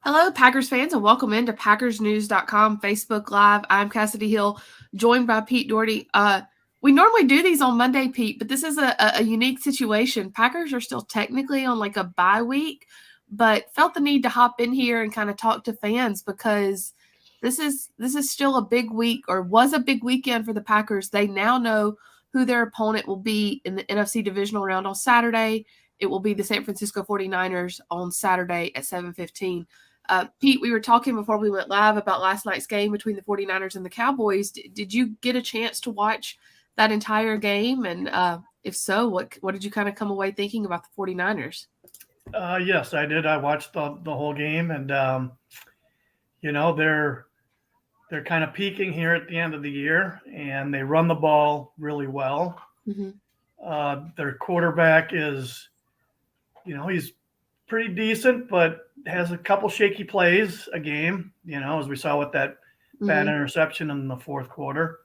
Hello, Packers fans, and welcome into PackersNews.com Facebook Live. I'm Kassidy Hill, joined by Pete Dougherty. We normally do these on Monday, Pete, but this is a unique situation. Packers are still technically on like a bye week, but felt the need to hop in here and kind of talk to fans because this is still a big week, or was a big weekend for the Packers. They now know who their opponent will be in the NFC Divisional round on Saturday. It will be the San Francisco 49ers on Saturday at 7:15. Pete, we were talking before we went live about last night's game between the 49ers and the Cowboys. Did you get a chance to watch that entire game? And if so, what did you kind of come away thinking about the 49ers? Yes, I did. I watched the whole game, and they're kind of peaking here at the end of the year, and they run the ball really well. Mm-hmm. Their quarterback is, he's pretty decent, but has a couple shaky plays a game. As we saw with that bad interception in the fourth quarter.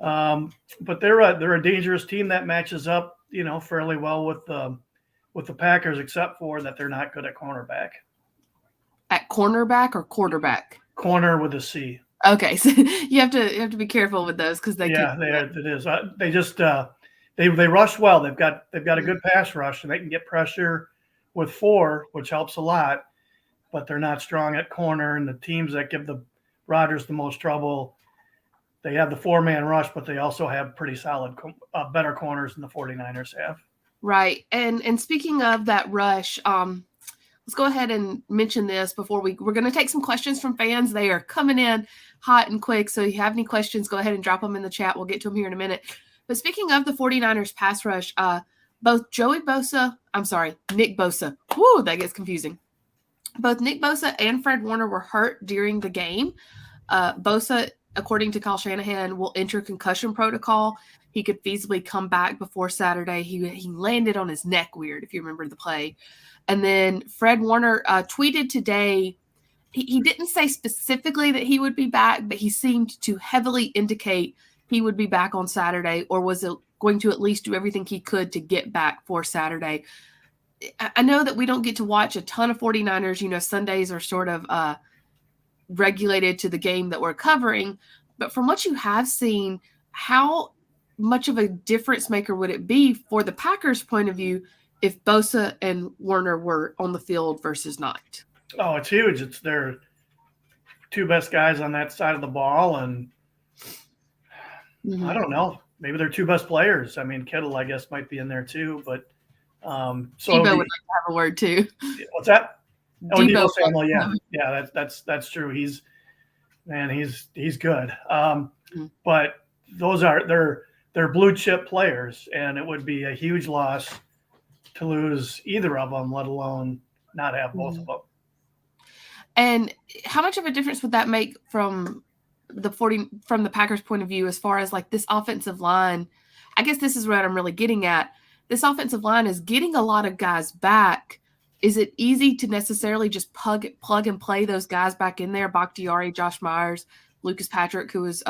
But they're a dangerous team that matches up, fairly well with the Packers, except for that they're not good at cornerback. At cornerback or quarterback? Corner with a C. Okay, so you have to be careful with those because it is. They just they rush well. They've got a good pass rush, and they can get pressure with four, which helps a lot. But they're not strong at corner, and the teams that give the Rodgers the most trouble, they have the four-man rush, but they also have pretty solid, better corners than the 49ers have. Right, and speaking of that rush, let's go ahead and mention this before we're going to take some questions from fans. They are coming in hot and quick, so if you have any questions, go ahead and drop them in the chat. We'll get to them here in a minute. But speaking of the 49ers pass rush, both Nick Bosa, whoo, that gets confusing. Both Nick Bosa and Fred Warner were hurt during the game. Bosa, according to Kyle Shanahan, will enter concussion protocol. He could feasibly come back before Saturday. He landed on his neck weird, if you remember the play. And then Fred Warner tweeted today, he didn't say specifically that he would be back, but he seemed to heavily indicate he would be back on Saturday, or was going to at least do everything he could to get back for Saturday. I know that we don't get to watch a ton of 49ers. Sundays are sort of regulated to the game that we're covering. But from what you have seen, how much of a difference maker would it be for the Packers' point of view if Bosa and Warner were on the field versus not? Oh, it's huge. It's their two best guys on that side of the ball, and I don't know. Maybe they're two best players. I mean, Kittle, I guess, might be in there too, but Debo would like to have a word too. What's that? Oh, Debo Samuel, yeah, that's true. He's good. But they're blue chip players, and it would be a huge loss to lose either of them, let alone not have both of them. And how much of a difference would that make from the Packers' point of view as far as like this offensive line? I guess this is what I'm really getting at. This offensive line is getting a lot of guys back. Is it easy to necessarily just plug and play those guys back in there? Bakhtiari, Josh Myers, Lucas Patrick, who was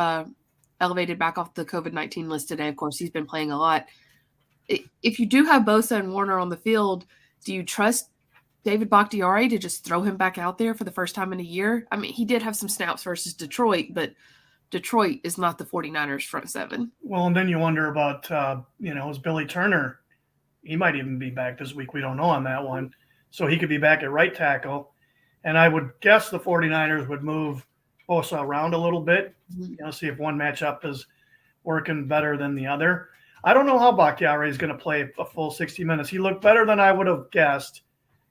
elevated back off the COVID-19 list today. Of course, he's been playing a lot. If you do have Bosa and Warner on the field, do you trust David Bakhtiari to just throw him back out there for the first time in a year? I mean, he did have some snaps versus Detroit, but Detroit is not the 49ers front seven. Well, and then you wonder about, is Billy Turner? He might even be back this week. We don't know on that one. So he could be back at right tackle. And I would guess the 49ers would move Bosa around a little bit, see if one matchup is working better than the other. I don't know how Bakhtiari is going to play a full 60 minutes. He looked better than I would have guessed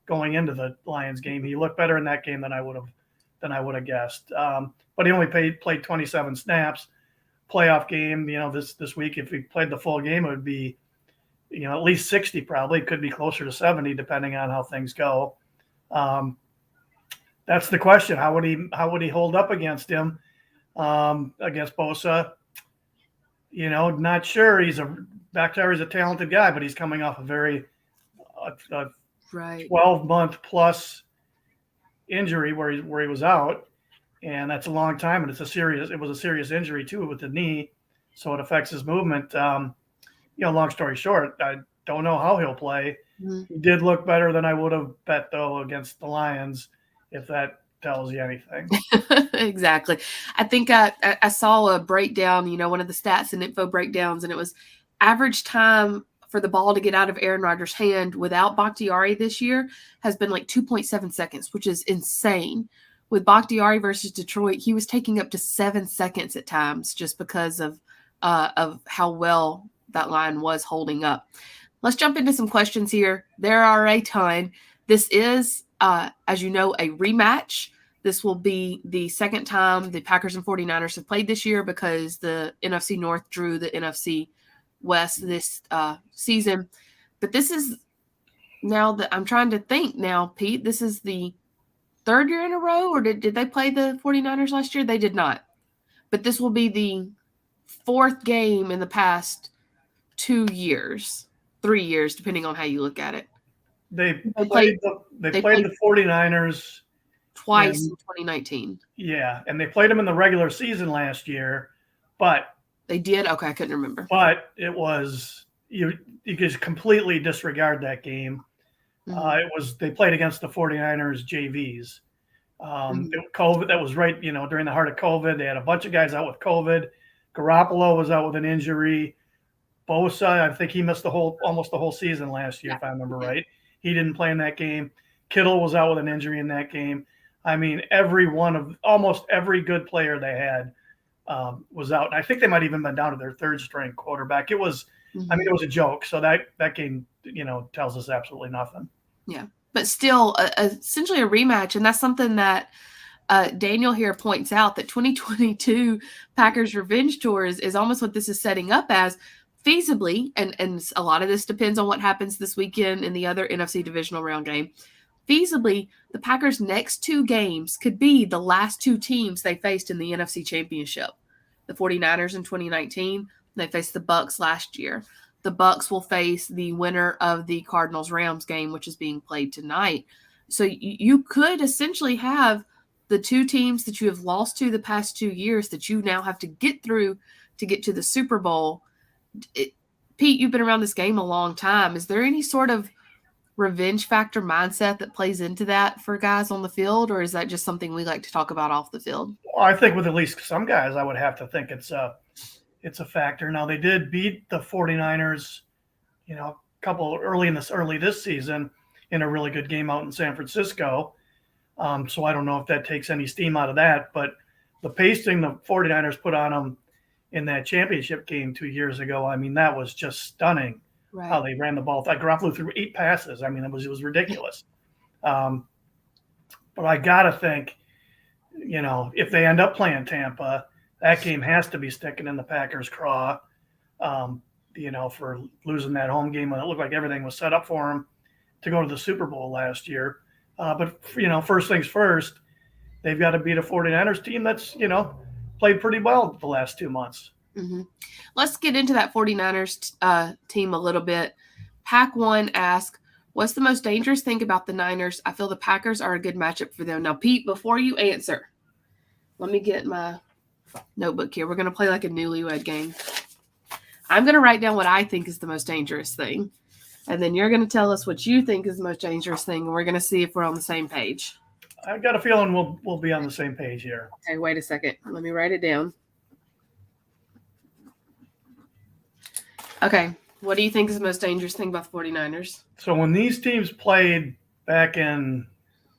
going into the Lions game. He looked better in that game than I would have guessed. But he only played 27 snaps. Playoff game, this week, if he played the full game, it would be, at least 60 probably. It could be closer to 70 depending on how things go. That's the question. How would he hold up against him, against Bosa? Not sure. Bakhtiari's a talented guy, but he's coming off a very 12-month plus injury where he was out, and that's a long time, and it was a serious injury too with the knee, so it affects his movement. Long story short, I don't know how he'll play. He did look better than I would have bet though against the Lions if that tells you anything. Exactly. I think I saw a breakdown, one of the stats and info breakdowns, and it was average time for the ball to get out of Aaron Rodgers' hand without Bakhtiari this year has been like 2.7 seconds, which is insane. With Bakhtiari versus Detroit, he was taking up to 7 seconds at times just because of how well that line was holding up. Let's jump into some questions here. There are a ton. This is, as you know, a rematch. This will be the second time the Packers and 49ers have played this year because the NFC North drew the NFC West this season. But this is now that I'm trying to think now, Pete, this is the third year in a row, or did they play the 49ers last year? They did not. But this will be the fourth game in the past 2 years, 3 years, depending on how you look at it. They played the 49ers twice in 2019. Yeah, and they played them in the regular season last year, but they did. Okay, I couldn't remember. But it was you just completely disregard that game. Mm-hmm. They played against the 49ers JVs. COVID, that was right, during the heart of COVID. They had a bunch of guys out with COVID. Garoppolo was out with an injury. Bosa, I think he missed almost the whole season last year, if I remember right. He didn't play in that game. Kittle was out with an injury in that game. I mean, almost every good player they had was out. And I think they might even been down to their third string quarterback. It was, it was a joke. So that game, tells us absolutely nothing. Yeah, but still essentially a rematch. And that's something that Daniel here points out, that 2022 Packers Revenge Tour is almost what this is setting up as. Feasibly, and a lot of this depends on what happens this weekend in the other NFC Divisional round game. Feasibly, the Packers' next 2 games could be the last 2 teams they faced in the NFC Championship. The 49ers in 2019, they faced the Bucs last year. The Bucs will face the winner of the Cardinals-Rams game, which is being played tonight. So you could essentially have the 2 teams that you have lost to the past 2 years that you now have to get through to get to the Super Bowl. Pete, you've been around this game a long time. Is there any sort of revenge factor mindset that plays into that for guys on the field, or is that just something we like to talk about off the field? Well, I think with at least some guys, I would have to think it's a factor. Now, they did beat the 49ers, a couple early this season in a really good game out in San Francisco. So I don't know if that takes any steam out of that, but the pasting the 49ers put on them in that championship game 2 years ago, that was just stunning. Right. How they ran the ball. Garoppolo threw 8 passes. It was ridiculous. But I got to think, if they end up playing Tampa, that game has to be sticking in the Packers' craw, for losing that home game when it looked like everything was set up for them to go to the Super Bowl last year. But, first things first, they've got to beat a 49ers team that's, played pretty well the last 2 months. Mm-hmm. Let's get into that 49ers team a little bit. Pack One asks, what's the most dangerous thing about the Niners? I feel the Packers are a good matchup for them. Now, Pete, before you answer, let me get my notebook here. We're going to play like a newlywed game. I'm going to write down what I think is the most dangerous thing, and then you're going to tell us what you think is the most dangerous thing, and we're going to see if we're on the same page. I've got a feeling we'll be on the same page here. Okay, wait a second. Let me write it down. Okay, what do you think is the most dangerous thing about the 49ers? So when these teams played back in,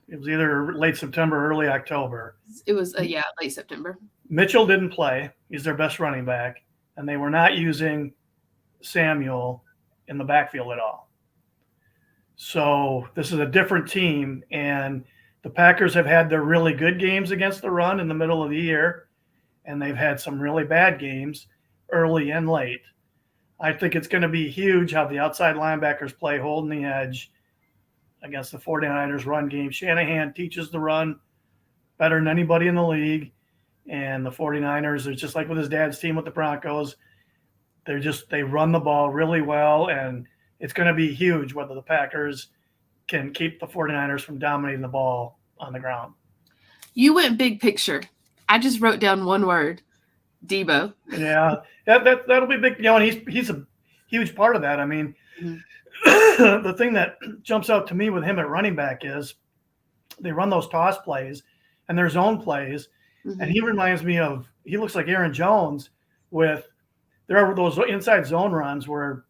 it was either late September or early October. It was, late September. Mitchell didn't play. He's their best running back, and they were not using Samuel in the backfield at all. So this is a different team, and the Packers have had their really good games against the run in the middle of the year, and they've had some really bad games early and late. I think it's going to be huge how the outside linebackers play holding the edge against the 49ers run game. Shanahan teaches the run better than anybody in the league, and the 49ers, it's just like with his dad's team with the Broncos. They run the ball really well, and it's going to be huge whether the Packers can keep the 49ers from dominating the ball on the ground. You went big picture. I just wrote down one word, Debo. Yeah, that'll be big. And he's a huge part of that. The thing that jumps out to me with him at running back is they run those toss plays and their zone plays. Mm-hmm. And he reminds me of, he looks like Aaron Jones there are those inside zone runs where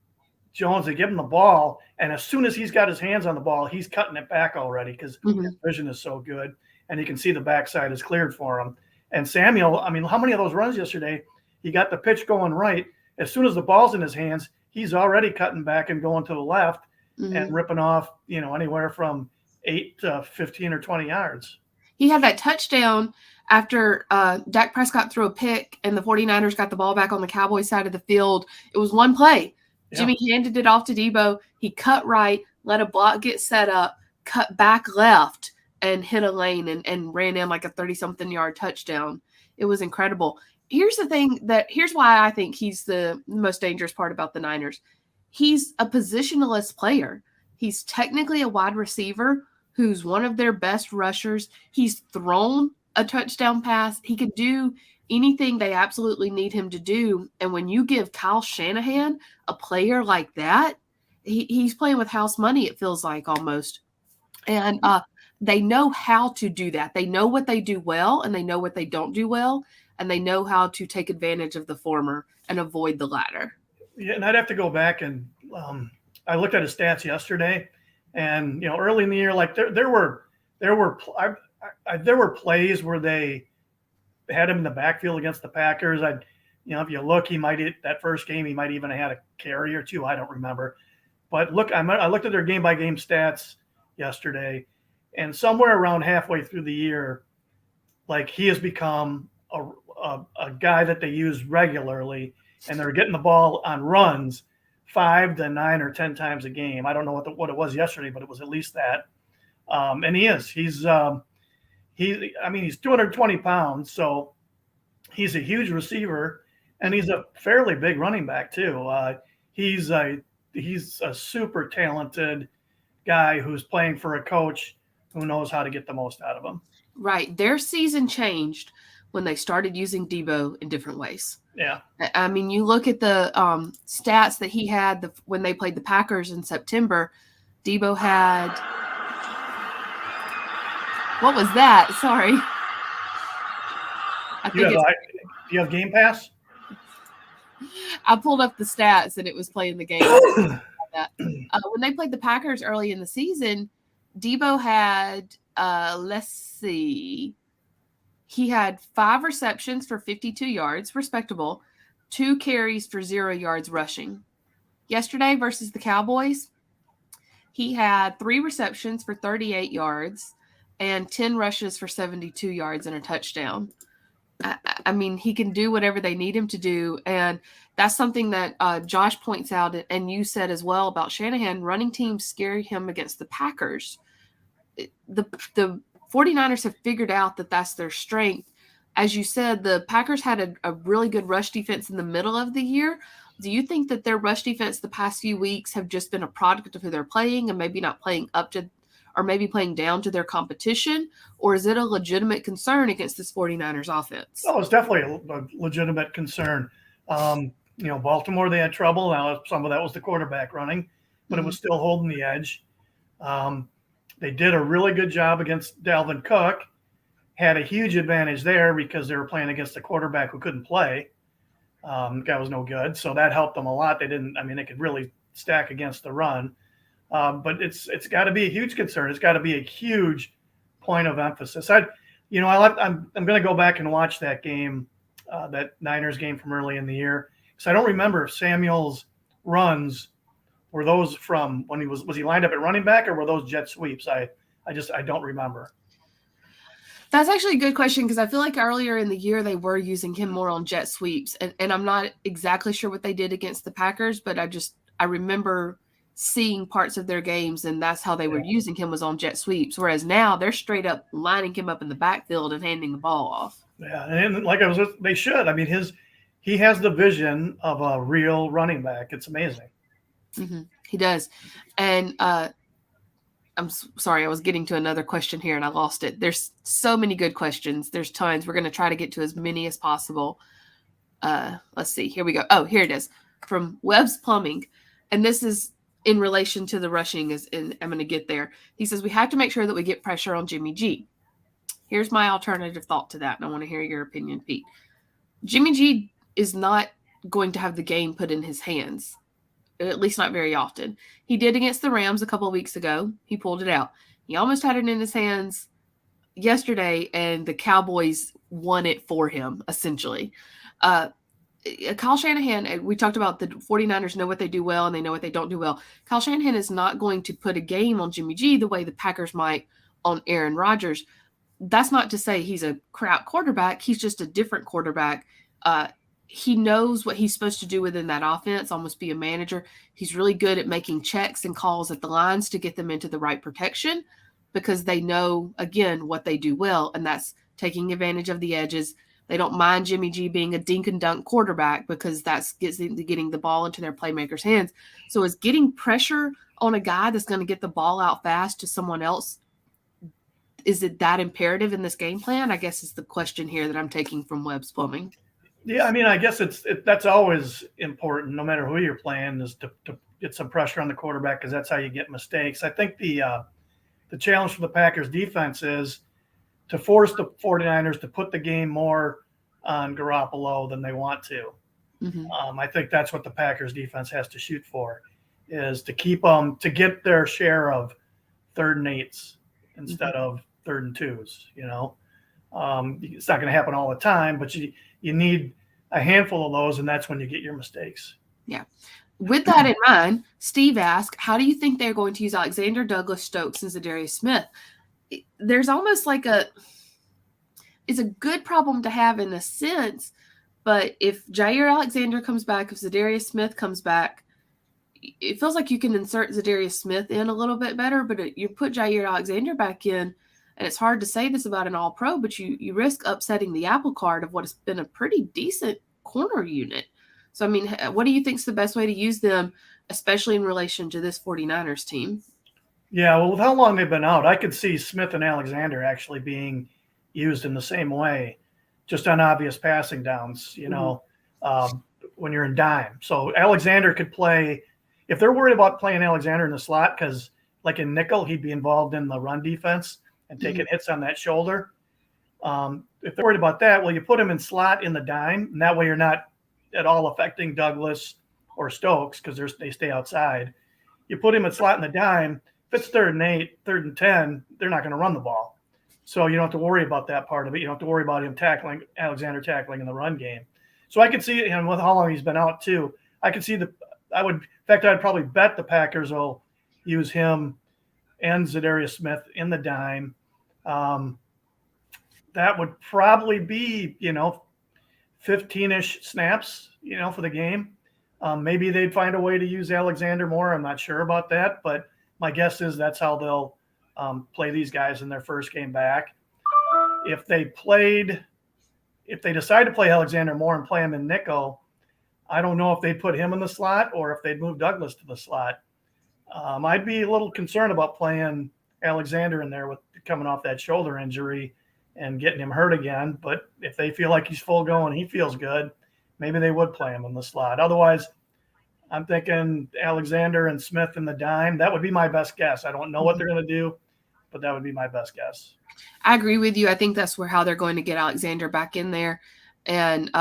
Jones, they give him the ball, and as soon as he's got his hands on the ball, he's cutting it back already because his vision is so good, and he can see the backside is cleared for him. And Samuel, I mean, how many of those runs yesterday? He got the pitch going right. As soon as the ball's in his hands, he's already cutting back and going to the left and ripping off, anywhere from 8 to 15 or 20 yards. He had that touchdown after Dak Prescott threw a pick and the 49ers got the ball back on the Cowboys side of the field. It was one play. Yeah. Jimmy handed it off to Debo. He cut right, let a block get set up, cut back left, and hit a lane and ran in like a 30-something yard touchdown. It was incredible. Here's why I think he's the most dangerous part about the Niners. He's a positionless player. He's technically a wide receiver who's one of their best rushers. He's thrown a touchdown pass. He can do anything they absolutely need him to do. And when you give Kyle Shanahan a player like that, he's playing with house money, it feels like almost. And they know how to do that. They know what they do well and they know what they don't do well. And they know how to take advantage of the former and avoid the latter. Yeah, and I'd have to go back and I looked at his stats yesterday. And early in the year, like there were plays where they had him in the backfield against the Packers. If you look, that first game he might even have had a carry or two. I don't remember, but look, I looked at their game by game stats yesterday, and somewhere around halfway through the year, like he has become a guy that they use regularly, and they're getting the ball on runs 5 to 9 or 10 times a game. I don't know what it was yesterday, but it was at least that. And he's 220 pounds, so he's a huge receiver, and he's a fairly big running back too. He's a super talented guy who's playing for a coach who knows how to get the most out of him. Right. Their season changed when they started using Debo in different ways. Yeah. I mean, you look at the stats that he had when they played the Packers in September. Debo had – what was that? Sorry. Do you have Game Pass? I pulled up the stats and it was playing the game. When they played the Packers early in the season, Debo had let's see. He had 5 receptions for 52 yards, respectable, 2 carries for 0 yards rushing. Yesterday versus the Cowboys, he had 3 receptions for 38 yards and 10 rushes for 72 yards and a touchdown. I mean, he can do whatever they need him to do. And that's something that Josh points out, and you said as well about Shanahan. Running teams scare him against the Packers. The 49ers have figured out that that's their strength. As you said, the Packers had a really good rush defense in the middle of the year. Do you think that their rush defense the past few weeks have just been a product of who they're playing and maybe not playing up to, or maybe playing down to their competition? Or is it a legitimate concern against this 49ers offense? Oh, it's definitely a legitimate concern. Baltimore, they had trouble. Now, some of that was the quarterback running, but it was still holding the edge. They did a really good job against Dalvin Cook, had a huge advantage there because they were playing against a quarterback who couldn't play. The guy was no good, so that helped them a lot. They could really stack against the run. But it's got to be a huge concern. It's got to be a huge point of emphasis. I'm going to go back and watch that game, that Niners game from early in the year, because I don't remember if Samuel's runs were those from when was he lined up at running back, or were those jet sweeps? I don't remember. That's actually a good question, because I feel like earlier in the year they were using him more on jet sweeps, and I'm not exactly sure what they did against the Packers, but I remember seeing parts of their games, and that's how they were using him, was on jet sweeps, whereas now they're straight up lining him up in the backfield and handing the ball off. Yeah, and they should. I mean, he has the vision of a real running back. It's amazing. Mm-hmm. He does. And I'm sorry, I was getting to another question here and I lost it. There's so many good questions. There's tons. We're going to try to get to as many as possible. Let's see. Here we go. Oh, here it is. From Webb's Plumbing. And this is in relation to the rushing and I'm going to get there. He says we have to make sure that we get pressure on Jimmy G. Here's my alternative thought to that, and I want to hear your opinion, Pete. Jimmy G is not going to have the game put in his hands, at least not very often. He did against the Rams a couple of weeks ago. He pulled it out. He almost had it in his hands yesterday, and the Cowboys won it for him, essentially. Kyle Shanahan, we talked about the 49ers know what they do well and they know what they don't do well. Kyle Shanahan is not going to put a game on Jimmy G the way the Packers might on Aaron Rodgers. That's not to say he's a crap quarterback. He's just a different quarterback. He knows what he's supposed to do within that offense, almost be a manager. He's really good at making checks and calls at the lines to get them into the right protection because they know, again, what they do well, and that's taking advantage of the edges. They don't mind Jimmy G being a dink and dunk quarterback because that's getting the ball into their playmakers' hands. So is getting pressure on a guy that's going to get the ball out fast to someone else, is it that imperative in this game plan? I guess is the question here that I'm taking from Webb's Plumbing. Yeah, I mean, I guess that's always important, no matter who you're playing, is to get some pressure on the quarterback because that's how you get mistakes. I think the challenge for the Packers defense is to force the 49ers to put the game more on Garoppolo than they want to. Mm-hmm. I think that's what the Packers defense has to shoot for, is to keep them to get their share of 3rd and 8s instead mm-hmm. of 3rd and 2s. You know, it's not going to happen all the time, but you need a handful of those, and that's when you get your mistakes. Yeah. With that in mind, Steve asked, how do you think they're going to use Alexander, Douglas, Stokes, and Zadarius Smith? There's almost like it's a good problem to have in a sense, but if Jair Alexander comes back, if Zadarius Smith comes back, it feels like you can insert Zadarius Smith in a little bit better, but you put Jair Alexander back in, and it's hard to say this about an all-pro, but you risk upsetting the apple cart of what has been a pretty decent corner unit. So, I mean, what do you think is the best way to use them, especially in relation to this 49ers team? Yeah, well, with how long they've been out, I could see Smith and Alexander actually being used in the same way, just on obvious passing downs, you know, when you're in dime. So Alexander could play – if they're worried about playing Alexander in the slot, because like in nickel, he'd be involved in the run defense and taking hits on that shoulder. If they're worried about that, well, you put him in slot in the dime, and that way you're not at all affecting Douglas or Stokes because they stay outside. You put him in slot in the dime, if it's 3rd and 8, 3rd and 10, they're not going to run the ball. So you don't have to worry about that part of it. You don't have to worry about him Alexander tackling in the run game. So I could see, and with how long he's been out too, I could see I'd probably bet the Packers will use him and Zadarius Smith in the dime. That would probably be, 15-ish snaps, for the game. Maybe they'd find a way to use Alexander more. I'm not sure about that, but my guess is that's how they'll play these guys in their first game back. If they decide to play Alexander more and play him in nickel, I don't know if they'd put him in the slot or if they'd move Douglas to the slot. I'd be a little concerned about playing Alexander in there with coming off that shoulder injury and getting him hurt again. But if they feel like he's full go and he feels good, maybe they would play him in the slot. Otherwise, I'm thinking Alexander and Smith in the dime. That would be my best guess. I don't know what they're going to do, but that would be my best guess. I agree with you. I think that's how they're going to get Alexander back in there. And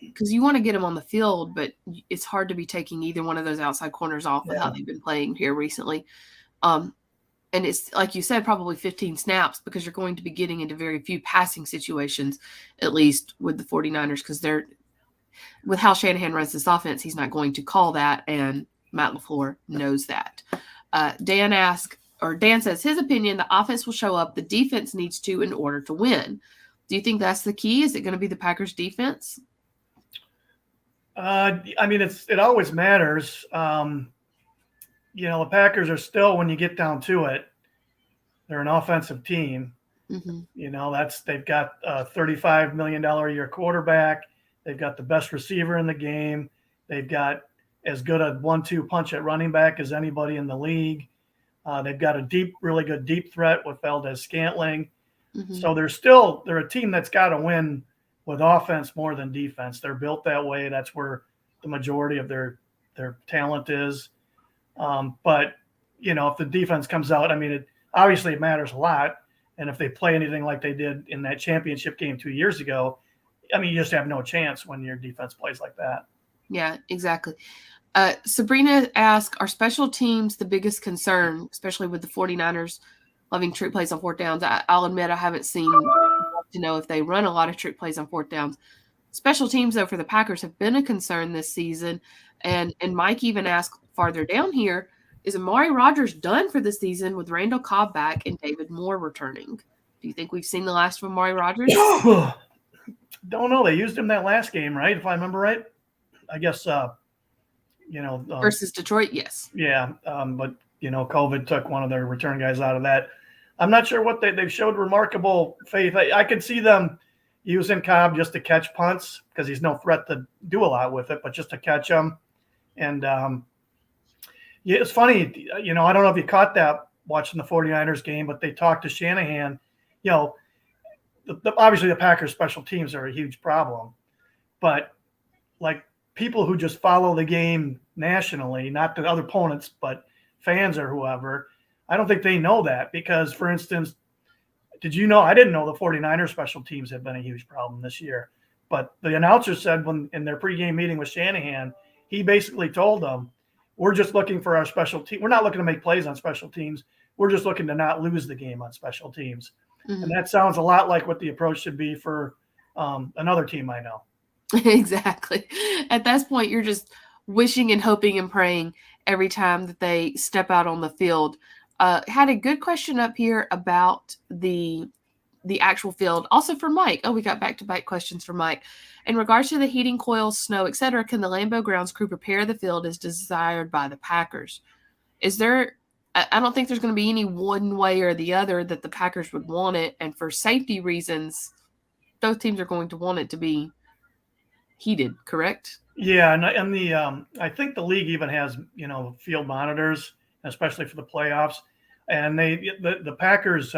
because you want to get him on the field, but it's hard to be taking either one of those outside corners off with how they've been playing here recently. And it's, like you said, probably 15 snaps because you're going to be getting into very few passing situations, at least with the 49ers, because with how Shanahan runs this offense, he's not going to call that, and Matt LaFleur knows that. Dan says, his opinion, the offense will show up, the defense needs to in order to win. Do you think that's the key? Is it going to be the Packers defense? It always matters. The Packers are still, when you get down to it, they're an offensive team. Mm-hmm. They've got a $35 million a year quarterback. They've got the best receiver in the game. They've got as good a 1-2 punch at running back as anybody in the league. They've got a really good deep threat with Valdez-Scantling. Mm-hmm. So they're a team that's got to win with offense more than defense. They're built that way. That's where the majority of their talent is. But, if the defense comes out, obviously it matters a lot. And if they play anything like they did in that championship game 2 years ago, you just have no chance when your defense plays like that. Yeah, exactly. Sabrina asked, are special teams the biggest concern, especially with the 49ers loving trick plays on fourth downs? I'll admit I haven't seen to know if they run a lot of trick plays on fourth downs. Special teams, though, for the Packers have been a concern this season. And Mike even asked farther down here, is Amari Rodgers done for the season with Randall Cobb back and David Moore returning? Do you think we've seen the last of Amari Rodgers? Don't know. They used him that last game, right? If I remember right. I guess, versus Detroit, yes. Yeah, but, COVID took one of their return guys out of that. I'm not sure what they've showed remarkable faith. I could see them using Cobb just to catch punts because he's no threat to do a lot with it, but just to catch them. And, yeah, it's funny, I don't know if you caught that watching the 49ers game, but they talked to Shanahan. Obviously the Packers special teams are a huge problem, but like people who just follow the game nationally, not the other opponents, but fans or whoever, I don't think they know that because, for instance, I didn't know the 49ers special teams have been a huge problem this year, but the announcer said when in their pregame meeting with Shanahan, he basically told them, we're just looking for our special team. We're not looking to make plays on special teams. We're just looking to not lose the game on special teams. Mm-hmm. And that sounds a lot like what the approach should be for another team I know. Exactly. At that point, you're just wishing and hoping and praying every time that they step out on the field. Had a good question up here about the actual field. Also for Mike. Oh, we got back-to-back questions for Mike. In regards to the heating coils, snow, etc., can the Lambeau grounds crew prepare the field as desired by the Packers? I don't think there's going to be any one way or the other that the Packers would want it. And for safety reasons, both teams are going to want it to be heated, correct? Yeah, and the I think the league even has field monitors, especially for the playoffs. And the Packers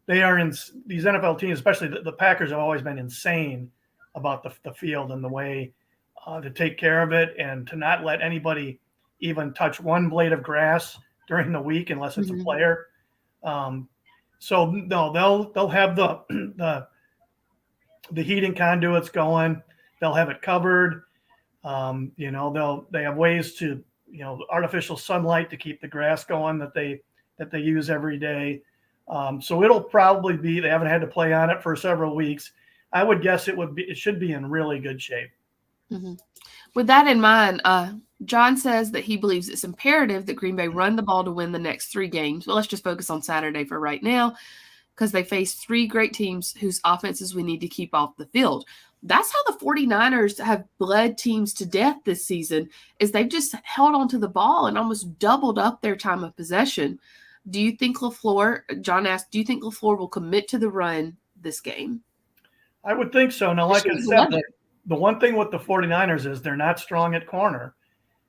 they are in these NFL teams, especially the Packers have always been insane about the field and the way to take care of it and to not let anybody even touch one blade of grass during the week unless it's a player. So no, they'll have the heating conduits going. They'll have it covered. They have ways to artificial sunlight to keep the grass going that they use every day. So it'll probably be, they haven't had to play on it for several weeks. I would guess it should be in really good shape. Mm-hmm. With that in mind, John says that he believes it's imperative that Green Bay run the ball to win the next 3 games. Well, let's just focus on Saturday for right now because they face 3 great teams whose offenses we need to keep off the field. That's how the 49ers have bled teams to death this season, is they've just held onto the ball and almost doubled up their time of possession. Do you think LaFleur, John asked, do you think LaFleur will commit to the run this game? I would think so. Now, like I said, the one thing with the 49ers is they're not strong at corner.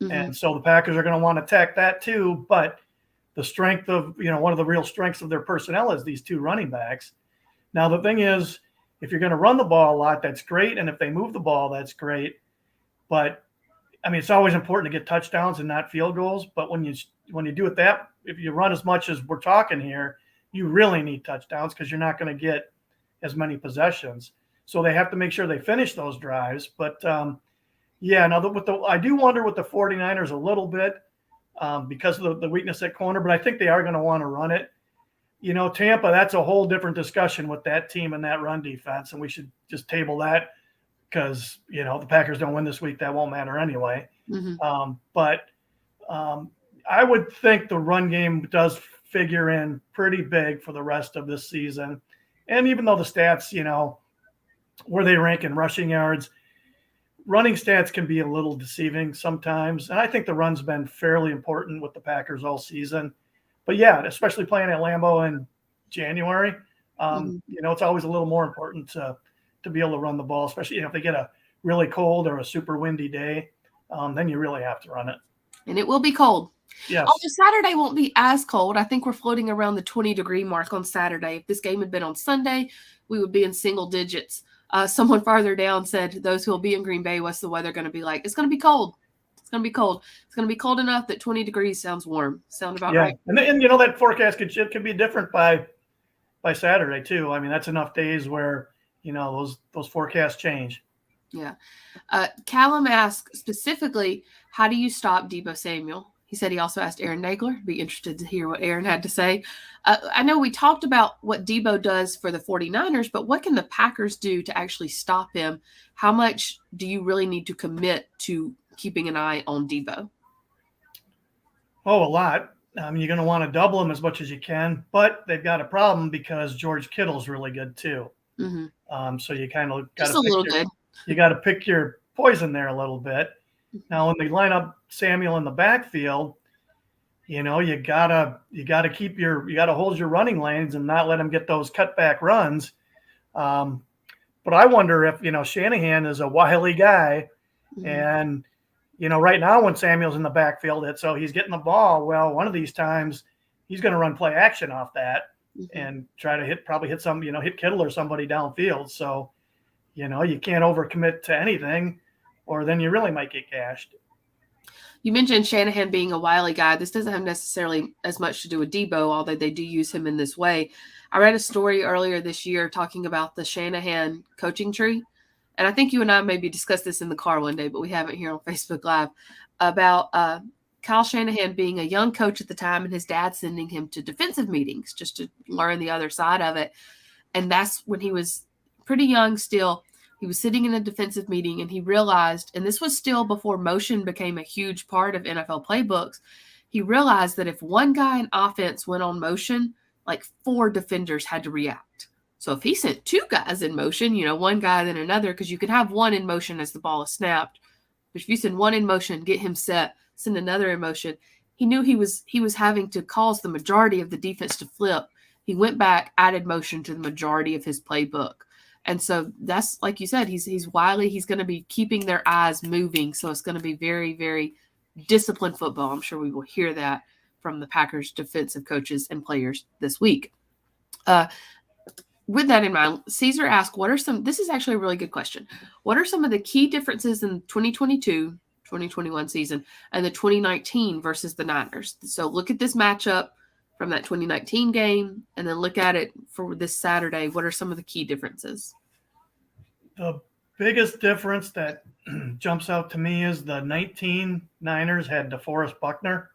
Mm-hmm. And so the Packers are going to want to attack that too. But the strength of, one of the real strengths of their personnel is these 2 running backs. Now, the thing is, if you're going to run the ball a lot, that's great. And if they move the ball, that's great. But, it's always important to get touchdowns and not field goals. But when you do it if you run as much as we're talking here, you really need touchdowns because you're not going to get as many possessions. So they have to make sure they finish those drives. But, I do wonder with the 49ers a little bit because of the weakness at corner, but I think they are going to want to run it. Tampa, that's a whole different discussion with that team and that run defense, and we should just table that because, the Packers don't win this week. That won't matter anyway. Mm-hmm. But I would think the run game does figure in pretty big for the rest of this season. And even though the stats, where they rank in rushing yards, running stats can be a little deceiving sometimes. And I think the run's been fairly important with the Packers all season. But yeah, especially playing at Lambeau in January, it's always a little more important to be able to run the ball, especially if they get a really cold or a super windy day, then you really have to run it. And it will be cold. Yes. Although Saturday won't be as cold. I think we're floating around the 20-degree mark on Saturday. If this game had been on Sunday, we would be in single digits. Someone farther down said, those who will be in Green Bay, what's the weather going to be like? It's going to be cold. It's going to be cold. It's going to be cold enough that 20 degrees sounds warm. Sound about Yeah. right? And that forecast could be different by Saturday too. I mean, that's enough days where, those forecasts change. Yeah. Callum asked specifically, how do you stop Deebo Samuel? He said he also asked Aaron Nagler. Be interested to hear what Aaron had to say. I know we talked about what Deebo does for the 49ers, but what can the Packers do to actually stop him? How much do you really need to commit to keeping an eye on Deebo? Oh, a lot. You're going to want to double him as much as you can, but they've got a problem because George Kittle's really good too. Mm-hmm. So you kind of got just a little good. You got to pick your poison there a little bit. Now, when they line up Samuel in the backfield, you gotta hold your running lanes and not let him get those cutback runs. But I wonder if Shanahan is a wily guy, and right now when Samuel's in the backfield, so he's getting the ball. Well, one of these times he's going to run play action off that and try to hit Kittle or somebody downfield. So you can't overcommit to anything, or then you really might get gashed. You mentioned Shanahan being a wily guy. This doesn't have necessarily as much to do with Deebo, although they do use him in this way. I read a story earlier this year talking about the Shanahan coaching tree. And I think you and I maybe discussed this in the car one day, but we haven't here on Facebook Live, about Kyle Shanahan being a young coach at the time and his dad sending him to defensive meetings just to learn the other side of it. And that's when he was pretty young still. He was sitting in a defensive meeting and he realized, and this was still before motion became a huge part of NFL playbooks, he realized that if one guy in offense went on motion, like 4 defenders had to react. So if he sent 2 guys in motion, one guy then another, because you can have one in motion as the ball is snapped. But if you send one in motion, get him set, send another in motion, he knew he was having to cause the majority of the defense to flip. He went back, added motion to the majority of his playbook. And so that's, like you said, he's wily. He's going to be keeping their eyes moving. So it's going to be very, very disciplined football. I'm sure we will hear that from the Packers defensive coaches and players this week. With that in mind, Caesar asked, this is actually a really good question. What are some of the key differences in 2022-2021 season and the 2019 versus the Niners? So look at this matchup from that 2019 game, and then look at it for this Saturday. What are some of the key differences? The biggest difference that jumps out to me is the 19 Niners had DeForest Buckner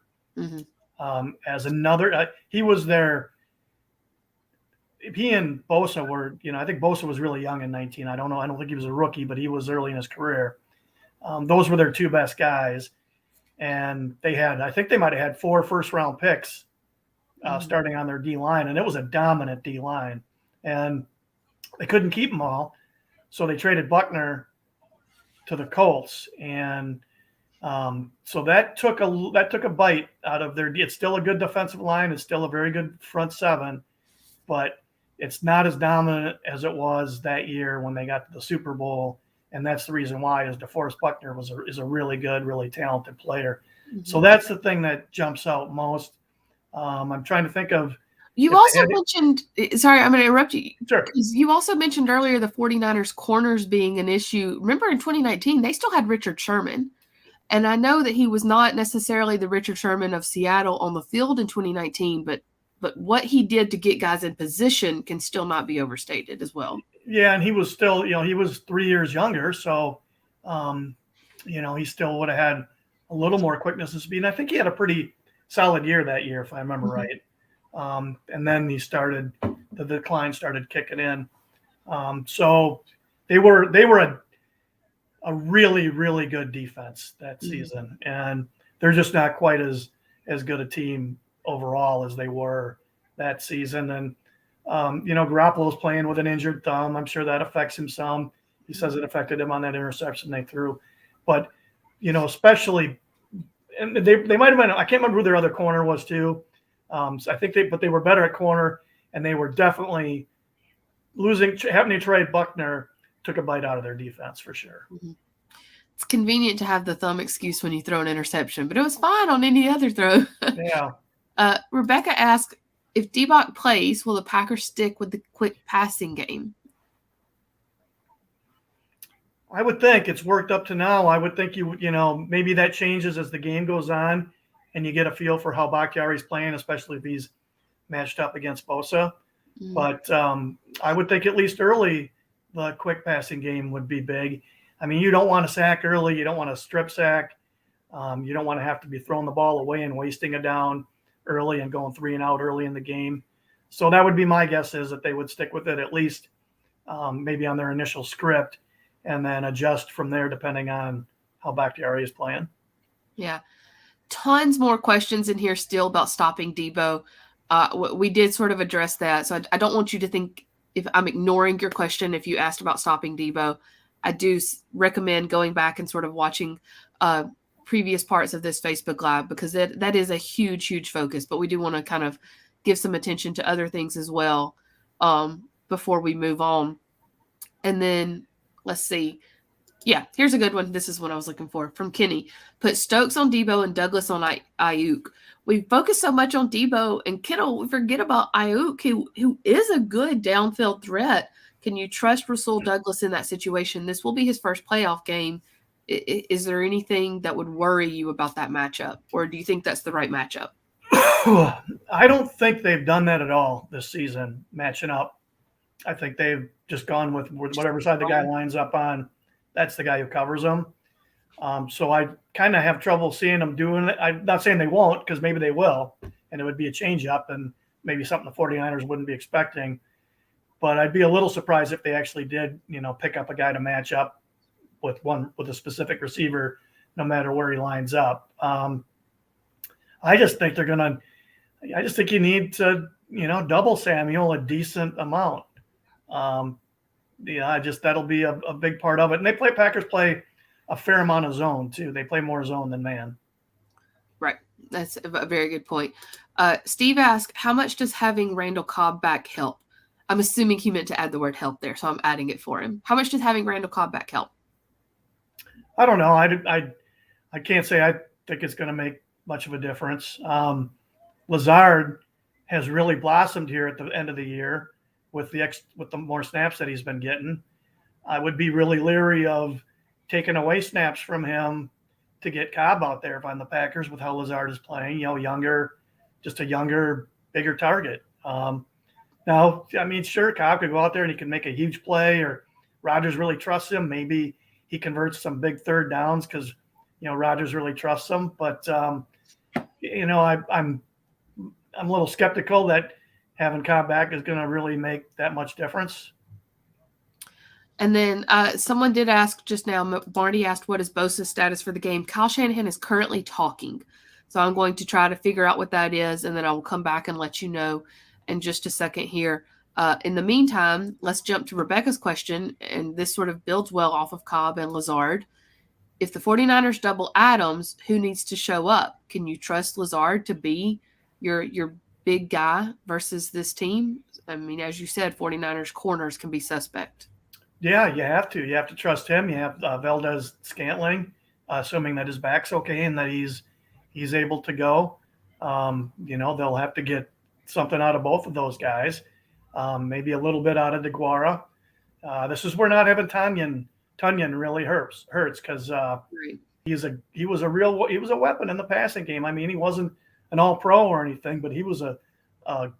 as another. He was there. He and Bosa were, I think Bosa was really young in 19. I don't know. I don't think he was a rookie, but he was early in his career. Those were their 2 best guys. And I think they might have had 4 first-round picks starting on their D-line, and it was a dominant D-line. And they couldn't keep them all, so they traded Buckner to the Colts. And so that took a bite out of their – it's still a good defensive line. It's still a very good front 7, but it's not as dominant as it was that year when they got to the Super Bowl. And that's the reason why, is DeForest Buckner is a really good, really talented player. So that's the thing that jumps out most. I'm trying to think of. You also mentioned, sorry, I'm going to interrupt you. Sure. You also mentioned earlier the 49ers corners being an issue. Remember in 2019, they still had Richard Sherman. And I know that he was not necessarily the Richard Sherman of Seattle on the field in 2019, but what he did to get guys in position can still not be overstated as well. Yeah, and he was still, he was 3 years younger. So, he still would have had a little more quickness and speed. And I think he had a pretty solid year that year, if I remember right. And then the decline started kicking in. So they were a really, really good defense that season. And they're just not quite as good a team overall as they were that season. And, Garoppolo's playing with an injured thumb. I'm sure that affects him some. He says it affected him on that interception they threw. But, especially, and they might have been, I can't remember who their other corner was too. So I think they were better at corner, and they were definitely having to trade Buckner took a bite out of their defense for sure. It's convenient to have the thumb excuse when you throw an interception, but it was fine on any other throw. Yeah. Rebecca asked, if D-Bach plays, will the Packers stick with the quick passing game? I would think it's worked up to now. I would think maybe that changes as the game goes on and you get a feel for how Bakhtiari's playing, especially if he's matched up against Bosa. Mm. But I would think at least early, the quick passing game would be big. I mean, you don't want to sack early. You don't want to strip sack. You don't want to have to be throwing the ball away and wasting a down early and going 3 and out early in the game. So that would be my guess, is that they would stick with it at least maybe on their initial script and then adjust from there depending on how Bakhtiari is playing. Yeah. Tons more questions in here still about stopping Debo. We did sort of address that. So I don't want you to think if I'm ignoring your question if you asked about stopping Debo. I do recommend going back and sort of watching previous parts of this Facebook Live, because that is a huge, huge focus. But we do want to kind of give some attention to other things as well before we move on. And then let's see. Yeah, here's a good one. This is what I was looking for from Kenny. Put Stokes on Debo and Douglas on Ayuk. We focus so much on Debo and Kittle, we forget about Ayuk, who is a good downfield threat. Can you trust Rasul Douglas in that situation? This will be his first playoff game. Is there anything that would worry you about that matchup, or do you think that's the right matchup? I don't think they've done that at all this season, matching up. I think they've just gone with whatever side the guy lines up on. That's the guy who covers them. So I kind of have trouble seeing them doing it. I'm not saying they won't, because maybe they will, and it would be a change up and maybe something the 49ers wouldn't be expecting. But I'd be a little surprised if they actually did, pick up a guy to match up with a specific receiver, no matter where he lines up. I just think you need to, double Samuel a decent amount. That'll be a big part of it. And Packers play a fair amount of zone too. They play more zone than man. Right. That's a very good point. Steve asked, how much does having Randall Cobb back help? I'm assuming he meant to add the word help there, so I'm adding it for him. How much does having Randall Cobb back help? I don't know. I can't say I think it's going to make much of a difference. Lazard has really blossomed here at the end of the year with the more snaps that he's been getting. I would be really leery of taking away snaps from him to get Cobb out there if I'm the Packers with how Lazard is playing. Just a younger, bigger target. Now, I mean, sure, Cobb could go out there and he can make a huge play, or Rodgers really trusts him. Maybe he converts some big third downs because, Rodgers really trusts him. But, I'm a little skeptical that having Cobb back is going to really make that much difference. And then someone did ask just now, Marty asked, what is Bosa's status for the game? Kyle Shanahan is currently talking. So I'm going to try to figure out what that is, and then I will come back and let you know in just a second here. In the meantime, let's jump to Rebecca's question, and this sort of builds well off of Cobb and Lazard. If the 49ers double Adams, who needs to show up? Can you trust Lazard to be your big guy versus this team? I mean, as you said, 49ers corners can be suspect. Yeah, you have to. You have to trust him. You have Valdez Scantling, assuming that his back's okay and that he's able to go. They'll have to get something out of both of those guys. Maybe a little bit out of DeGuara. This is where not having Tunyon really hurts because he was a weapon in the passing game. I mean, he wasn't an all-pro or anything, but he was a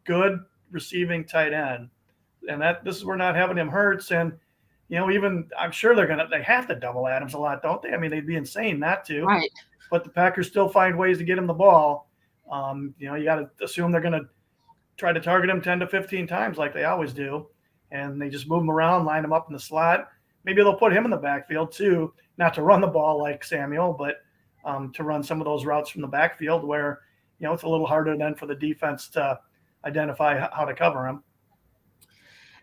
good receiving tight end. And this is where not having him hurts. And even I'm sure they have to double Adams a lot, don't they? I mean, they'd be insane not to. Right. But the Packers still find ways to get him the ball. You got to assume they're going to try to target him 10 to 15 times like they always do. And they just move him around, line him up in the slot. Maybe they'll put him in the backfield too, not to run the ball like Samuel, but to run some of those routes from the backfield where, it's a little harder then for the defense to identify how to cover him.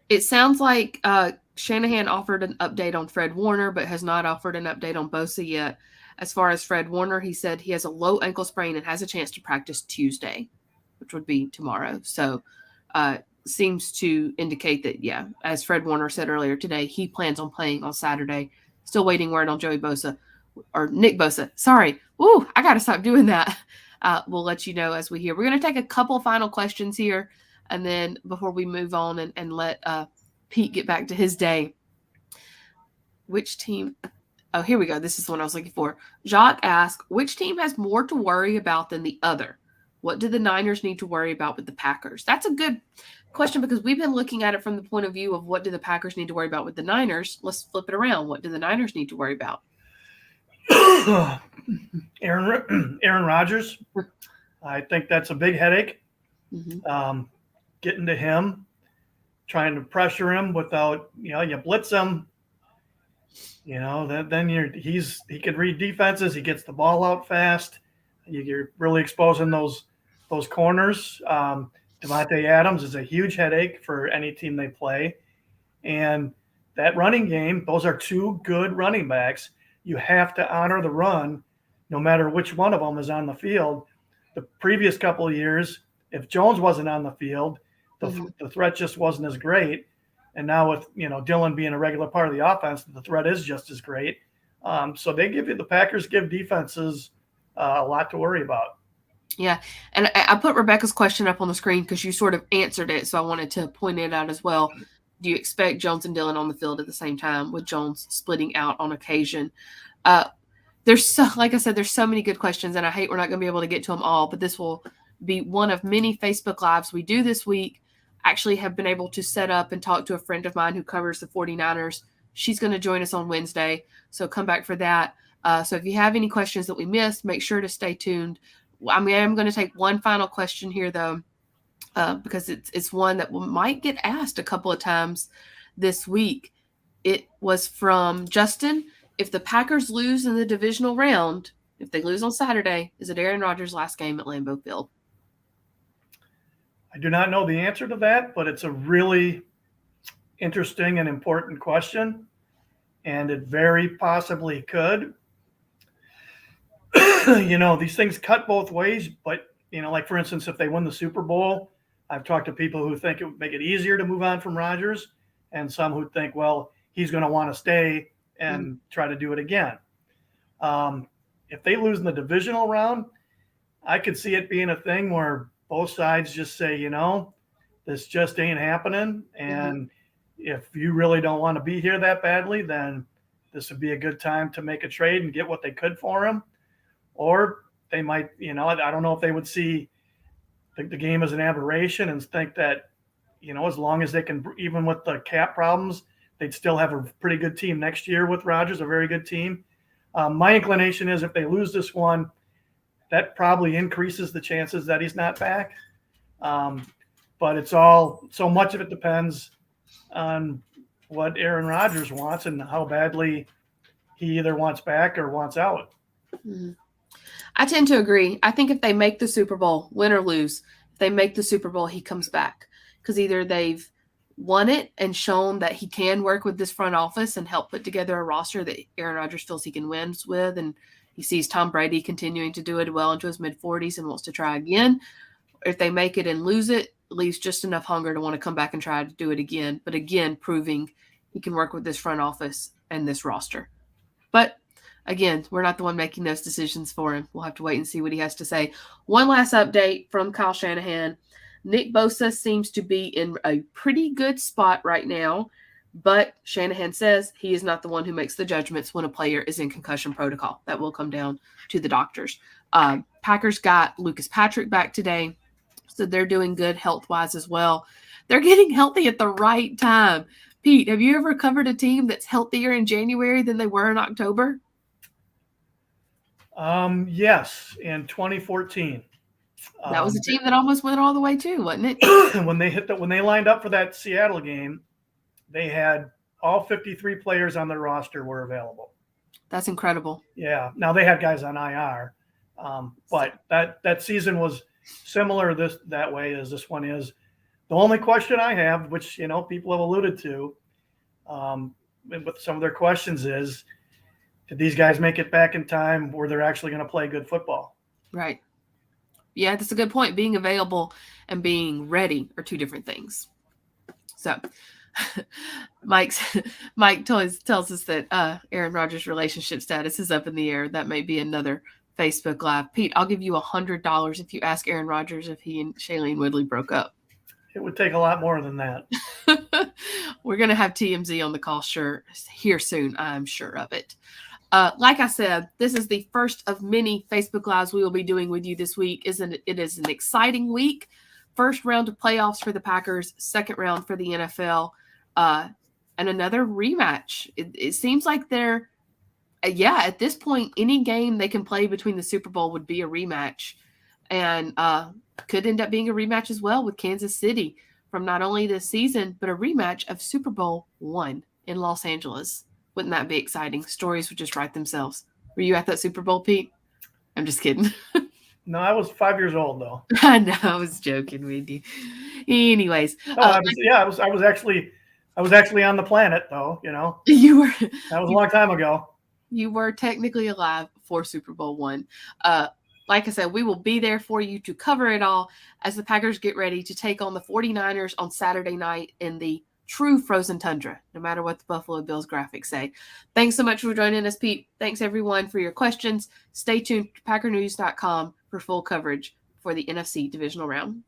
It sounds like Shanahan offered an update on Fred Warner, but has not offered an update on Bosa yet. As far as Fred Warner, he said he has a low ankle sprain and has a chance to practice Tuesday, which would be tomorrow. So seems to indicate that, yeah, as Fred Warner said earlier today, he plans on playing on Saturday. Still waiting word on Joey Bosa or Nick Bosa. Sorry. Woo, I got to stop doing that. We'll let you know as we hear. We're going to take a couple final questions here, and then before we move on and let Pete get back to his day. Which team? Oh, here we go. This is the one I was looking for. Jacques asked, which team has more to worry about than the other? What do the Niners need to worry about with the Packers? That's a good question because we've been looking at it from the point of view of what do the Packers need to worry about with the Niners. Let's flip it around. What do the Niners need to worry about? Aaron Rodgers. I think that's a big headache. Mm-hmm. Getting to him, trying to pressure him without, you blitz him. Then he could read defenses. He gets the ball out fast. You're really exposing those corners. Devontae Adams is a huge headache for any team they play. And that running game, those are two good running backs. You have to honor the run no matter which one of them is on the field. The previous couple of years, if Jones wasn't on the field, the threat just wasn't as great. And now with, Dillon being a regular part of the offense, the threat is just as great. So the Packers give defenses a lot to worry about. Yeah. And I put Rebecca's question up on the screen because you sort of answered it. So I wanted to point it out as well. Do you expect Jones and Dillon on the field at the same time with Jones splitting out on occasion? Like I said, there's so many good questions and I hate we're not going to be able to get to them all, but this will be one of many Facebook Lives we do this week. Actually have been able to set up and talk to a friend of mine who covers the 49ers. She's going to join us on Wednesday. So come back for that. So if you have any questions that we missed, make sure to stay tuned. I'm going to take one final question here though, because it's one that might get asked a couple of times this week. It was from Justin. If the Packers lose in the divisional round, if they lose on Saturday, is it Aaron Rodgers' last game at Lambeau Field? I do not know the answer to that, but it's a really interesting and important question, and it very possibly could. These things cut both ways, but, like, for instance, if they win the Super Bowl, I've talked to people who think it would make it easier to move on from Rodgers, and some who think, well, he's going to want to stay and try to do it again. If they lose in the divisional round, I could see it being a thing where both sides just say, this just ain't happening. And if you really don't want to be here that badly, then this would be a good time to make a trade and get what they could for him. Or they might, I don't know if they would see the game as an aberration and think that, as long as they can, even with the cap problems, they'd still have a pretty good team next year with Rodgers, a very good team. My inclination is if they lose this one, that probably increases the chances that he's not back. But it's all, so much of it depends on what Aaron Rodgers wants and how badly he either wants back or wants out. Mm-hmm. I tend to agree. I think if they make the Super Bowl, win or lose, if they make the Super Bowl, he comes back. Because either they've won it and shown that he can work with this front office and help put together a roster that Aaron Rodgers feels he can win with, and he sees Tom Brady continuing to do it well into his mid-40s and wants to try again. If they make it and lose it, leaves just enough hunger to want to come back and try to do it again. But again, proving he can work with this front office and this roster. But again, we're not the one making those decisions for him. We'll have to wait and see what he has to say. One last update from Kyle Shanahan. Nick Bosa seems to be in a pretty good spot right now, but Shanahan says he is not the one who makes the judgments when a player is in concussion protocol. That will come down to the doctors. Packers got Lucas Patrick back today, so they're doing good health-wise as well. They're getting healthy at the right time. Pete, have you ever covered a team that's healthier in January than they were in October? Yes, in 2014. That was a team that almost went all the way too, wasn't it? When they lined up for that Seattle game, they had all 53 players on their roster were available. That's incredible. Yeah. Now they had guys on IR, but that season was similar that way as this one is. The only question I have, which people have alluded to, with some of their questions is, did these guys make it back in time where they're actually going to play good football? Right. Yeah, that's a good point. Being available and being ready are two different things. So Mike tells us that Aaron Rodgers' relationship status is up in the air. That may be another Facebook Live. Pete, I'll give you $100 if you ask Aaron Rodgers if he and Shailene Woodley broke up. It would take a lot more than that. We're going to have TMZ on the call here soon. I'm sure of it. Like I said, this is the first of many Facebook Lives we will be doing with you this week. It is an exciting week. First round of playoffs for the Packers, second round for the NFL, and another rematch. It seems like they're, at this point, any game they can play between the Super Bowl would be a rematch, and could end up being a rematch as well with Kansas City from not only this season, but a rematch of Super Bowl I in Los Angeles. Wouldn't that be exciting? Stories would just write themselves. Were you at that Super Bowl, Pete? I'm just kidding. No, I was 5 years old though. I know, I was joking with you. Anyways, I was actually on the planet though. You know, that was a long time ago. You were technically alive for Super Bowl I. Like I said, we will be there for you to cover it all as the Packers get ready to take on the 49ers on Saturday night in the true frozen tundra, no matter what the Buffalo Bills graphics say. Thanks so much for joining us, Pete. Thanks, everyone, for your questions. Stay tuned to PackerNews.com for full coverage for the NFC Divisional Round.